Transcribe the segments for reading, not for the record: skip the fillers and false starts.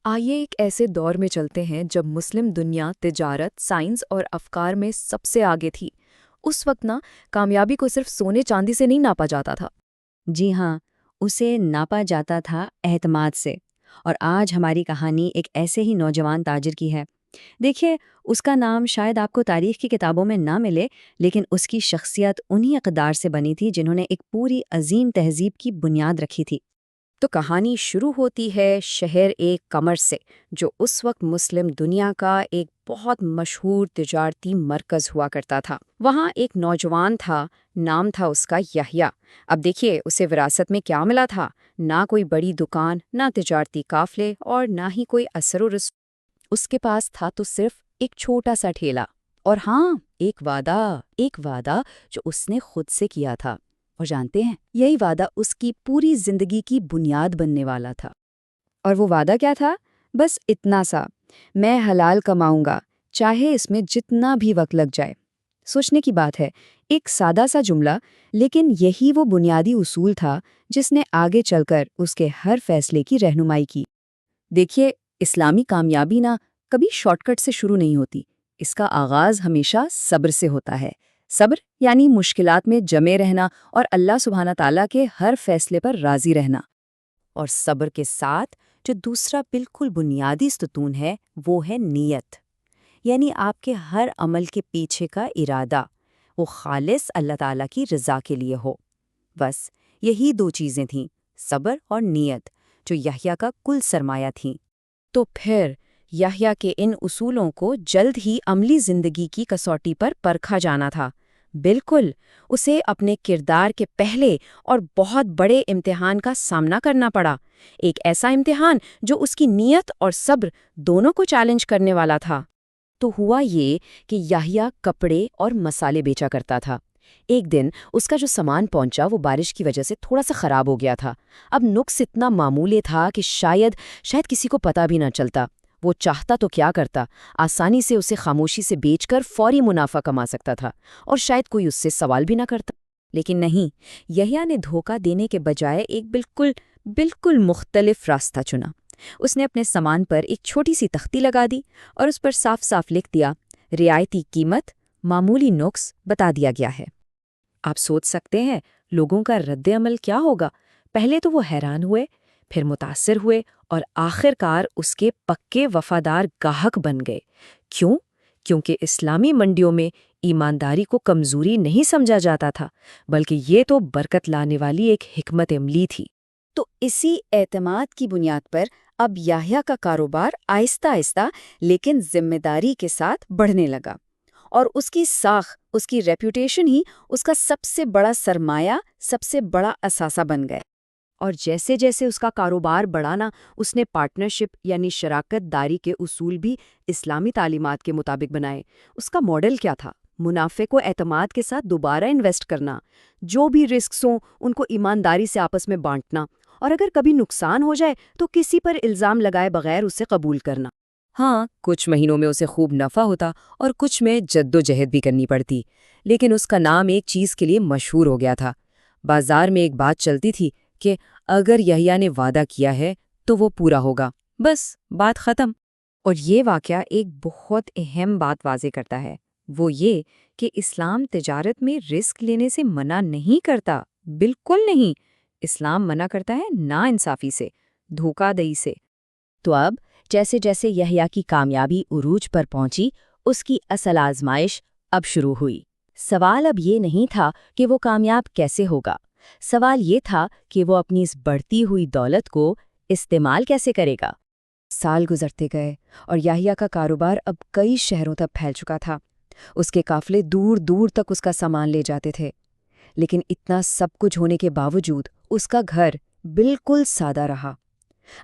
آئیے ایک ایسے دور میں چلتے ہیں جب مسلم دنیا تجارت، سائنس اور افکار میں سب سے آگے تھی۔ اس وقت کامیابی کو صرف سونے چاندی سے نہیں ناپا جاتا تھا۔ جی ہاں، اسے ناپا جاتا تھا اعتماد سے۔ اور آج ہماری کہانی ایک ایسے ہی نوجوان تاجر کی ہے۔ دیکھیے، اس کا نام شاید آپ کو تاریخ کی کتابوں میں نہ ملے، لیکن اس کی شخصیت انہی اقدار سے بنی تھی جنہوں نے ایک پوری عظیم تہذیب کی بنیاد رکھی تھی۔ تو کہانی شروع ہوتی ہے شہر ایک کمر سے، جو اس وقت مسلم دنیا کا ایک بہت مشہور تجارتی مرکز ہوا کرتا تھا۔ وہاں ایک نوجوان تھا، نام تھا اس کا یحییٰ۔ اب دیکھیے اسے وراثت میں کیا ملا تھا؟ نہ کوئی بڑی دکان، نہ تجارتی قافلے، اور نہ ہی کوئی اثر و رسوخ۔ اس کے پاس تھا تو صرف ایک چھوٹا سا ٹھیلا، اور ہاں، ایک وعدہ جو اس نے خود سے کیا تھا۔ اور جانتے ہیں، یہی وعدہ اس کی پوری زندگی کی بنیاد بننے والا تھا۔ اور وہ وعدہ کیا تھا؟ بس اتنا سا: میں حلال کماؤں گا، چاہے اس میں جتنا بھی وقت لگ جائے۔ سوچنے کی بات ہے، ایک سادہ سا جملہ، لیکن یہی وہ بنیادی اصول تھا جس نے آگے چل کر اس کے ہر فیصلے کی رہنمائی کی۔ دیکھیے، اسلامی کامیابی کبھی شارٹ کٹ سے شروع نہیں ہوتی۔ اس کا آغاز ہمیشہ صبر سے ہوتا ہے۔ صبر یعنی مشکلات میں جمے رہنا اور اللہ سبحانہ تعالیٰ کے ہر فیصلے پر راضی رہنا۔ اور صبر کے ساتھ جو دوسرا بالکل بنیادی ستون ہے، وہ ہے نیت، یعنی آپ کے ہر عمل کے پیچھے کا ارادہ، وہ خالص اللہ تعالیٰ کی رضا کے لیے ہو۔ بس یہی دو چیزیں تھیں، صبر اور نیت، جو یحییٰ کا کل سرمایہ تھیں۔ تو پھر یحییٰ کے ان اصولوں کو جلد ہی عملی زندگی کی کسوٹی پر پرکھا جانا تھا۔ بالکل، اسے اپنے کردار کے پہلے اور بہت بڑے امتحان کا سامنا کرنا پڑا، ایک ایسا امتحان جو اس کی نیت اور صبر دونوں کو چیلنج کرنے والا تھا۔ تو ہوا یہ کہ یحییٰ کپڑے اور مسالے بیچا کرتا تھا۔ ایک دن اس کا جو سامان پہنچا وہ بارش کی وجہ سے تھوڑا سا خراب ہو گیا تھا۔ اب نقص اتنا معمولی تھا کہ شاید کسی کو پتہ بھی نہ چلتا۔ وہ چاہتا تو کیا کرتا، آسانی سے اسے خاموشی سے بیچ کر فوری منافع کما سکتا تھا، اور شاید کوئی اس سے سوال بھی نہ کرتا۔ لیکن نہیں، یحییٰ نے دھوکہ دینے کے بجائے ایک بالکل مختلف راستہ چنا۔ اس نے اپنے سامان پر ایک چھوٹی سی تختی لگا دی اور اس پر صاف صاف لکھ دیا: رعایتی قیمت، معمولی نقص بتا دیا گیا ہے۔ آپ سوچ سکتے ہیں لوگوں کا رد عمل کیا ہوگا۔ پہلے تو وہ حیران ہوئے، پھر متاثر ہوئے، اور آخر کار اس کے پکے وفادار گاہک بن گئے۔ کیوں؟ کیونکہ اسلامی منڈیوں میں ایمانداری کو کمزوری نہیں سمجھا جاتا تھا، بلکہ یہ تو برکت لانے والی ایک حکمت عملی تھی۔ تو اسی اعتماد کی بنیاد پر اب یحییٰ کا کاروبار آہستہ آہستہ لیکن ذمہ داری کے ساتھ بڑھنے لگا، اور اس کی ساکھ، اس کی ریپوٹیشن ہی اس کا سب سے بڑا سرمایہ، سب سے بڑا اثاثہ بن گئے۔ اور جیسے جیسے اس کا کاروبار بڑھانا، اس نے پارٹنرشپ یعنی شراکت داری کے اصول بھی اسلامی تعلیمات کے مطابق بنائے۔ اس کا ماڈل کیا تھا؟ منافع کو اعتماد کے ساتھ دوبارہ انویسٹ کرنا، جو بھی رسکس ہوں ان کو ایمانداری سے آپس میں بانٹنا، اور اگر کبھی نقصان ہو جائے تو کسی پر الزام لگائے بغیر اسے قبول کرنا۔ ہاں، کچھ مہینوں میں اسے خوب نفع ہوتا اور کچھ میں جدوجہد بھی کرنی پڑتی، لیکن اس کا نام ایک چیز کے لیے مشہور ہو گیا تھا۔ بازار میں ایک بات چلتی تھی کہ اگر یحییٰ نے وعدہ کیا ہے تو وہ پورا ہوگا، بس بات ختم۔ اور یہ واقعہ ایک بہت اہم بات واضح کرتا ہے، وہ یہ کہ اسلام تجارت میں رسک لینے سے منع نہیں کرتا، بالکل نہیں۔ اسلام منع کرتا ہے ناانصافی سے، دھوکہ دہی سے۔ تو اب جیسے جیسے یحییٰ کی کامیابی عروج پر پہنچی، اس کی اصل آزمائش اب شروع ہوئی۔ سوال اب یہ نہیں تھا کہ وہ کامیاب کیسے ہوگا، سوال یہ تھا کہ وہ اپنی اس بڑھتی ہوئی دولت کو استعمال کیسے کرے گا۔ سال گزرتے گئے اور یحییٰ کا کاروبار اب کئی شہروں تک پھیل چکا تھا۔ اس کے قافلے دور دور تک اس کا سامان لے جاتے تھے، لیکن اتنا سب کچھ ہونے کے باوجود اس کا گھر بالکل سادہ رہا۔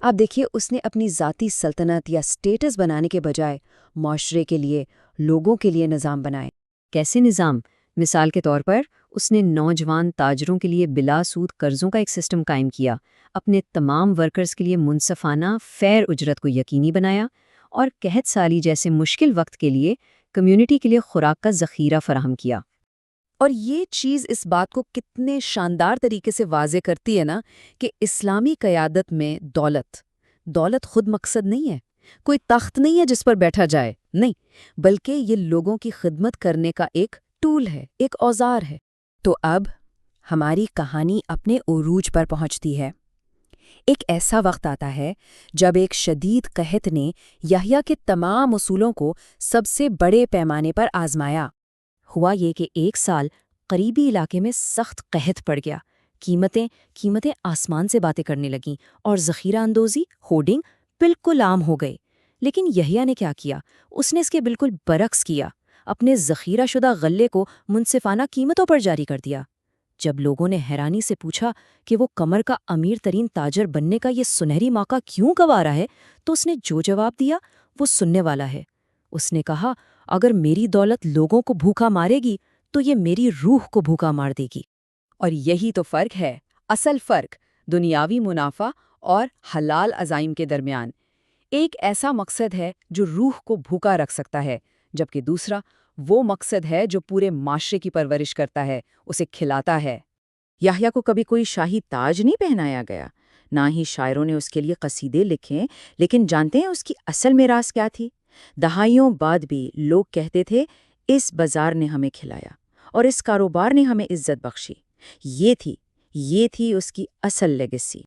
آپ دیکھیے، اس نے اپنی ذاتی سلطنت یا سٹیٹس بنانے کے بجائے معاشرے کے لیے، لوگوں کے لیے نظام بنائے۔ کیسے نظام؟ مثال کے طور پر اس نے نوجوان تاجروں کے لیے بلا سود قرضوں کا ایک سسٹم قائم کیا، اپنے تمام ورکرز کے لیے منصفانہ فیر اجرت کو یقینی بنایا، اور قحط سالی جیسے مشکل وقت کے لیے کمیونٹی کے لیے خوراک کا ذخیرہ فراہم کیا۔ اور یہ چیز اس بات کو کتنے شاندار طریقے سے واضح کرتی ہے کہ اسلامی قیادت میں دولت، دولت خود مقصد نہیں ہے، کوئی تخت نہیں ہے جس پر بیٹھا جائے، نہیں، بلکہ یہ لوگوں کی خدمت کرنے کا ایک ٹول ہے، ایک اوزار ہے۔ تو اب ہماری کہانی اپنے عروج پر پہنچتی ہے۔ ایک ایسا وقت آتا ہے جب ایک شدید قحط نے یحییٰ کے تمام اصولوں کو سب سے بڑے پیمانے پر آزمایا۔ ہوا یہ کہ 1 سال قریبی علاقے میں سخت قحط پڑ گیا، قیمتیں آسمان سے باتیں کرنے لگیں اور ذخیرہ اندوزی ہوڈنگ بالکل عام ہو گئے۔ لیکن یحییٰ نے کیا کیا؟ اس نے اس کے بالکل برعکس کیا، اپنے ذخیرہ شدہ غلے کو منصفانہ قیمتوں پر جاری کر دیا۔ جب لوگوں نے حیرانی سے پوچھا کہ وہ قمر کا امیر ترین تاجر بننے کا یہ سنہری موقع کیوں گنوا رہا ہے، تو اس نے جو جواب دیا وہ سننے والا ہے۔ اس نے کہا، اگر میری دولت لوگوں کو بھوکا مارے گی تو یہ میری روح کو بھوکا مار دے گی۔ اور یہی تو فرق ہے، اصل فرق دنیاوی منافع اور حلال عزائم کے درمیان۔ ایک ایسا مقصد ہے جو روح کو بھوکا رکھ سکتا ہے، جبکہ دوسرا وہ مقصد ہے جو پورے معاشرے کی پرورش کرتا ہے، اسے کھلاتا ہے۔ یحییٰ کو کبھی کوئی شاہی تاج نہیں پہنایا گیا، نہ ہی شاعروں نے اس کے لیے قصیدے لکھے، لیکن جانتے ہیں اس کی اصل میراث کیا تھی؟ دہائیوں بعد بھی لوگ کہتے تھے، اس بازار نے ہمیں کھلایا اور اس کاروبار نے ہمیں عزت بخشی۔ یہ تھی اس کی اصل لیگیسی۔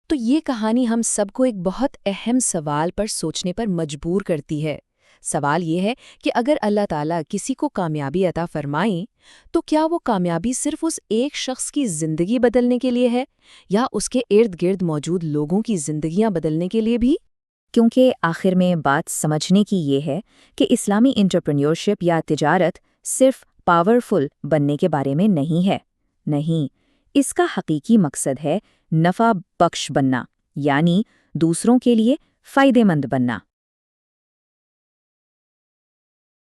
تو یہ کہانی ہم سب کو ایک بہت اہم سوال پر سوچنے پر مجبور کرتی ہے۔ سوال یہ ہے کہ اگر اللہ تعالیٰ کسی کو کامیابی عطا فرمائیں تو کیا وہ کامیابی صرف اس ایک شخص کی زندگی بدلنے کے لیے ہے، یا اس کے ارد گرد موجود لوگوں کی زندگیاں بدلنے کے لیے بھی؟ کیونکہ آخر میں بات سمجھنے کی یہ ہے کہ اسلامی انٹرپرینیورشپ یا تجارت صرف پاورفل بننے کے بارے میں نہیں ہے۔ نہیں، اس کا حقیقی مقصد ہے نفع بخش بننا، یعنی دوسروں کے لیے فائدہ مند بننا۔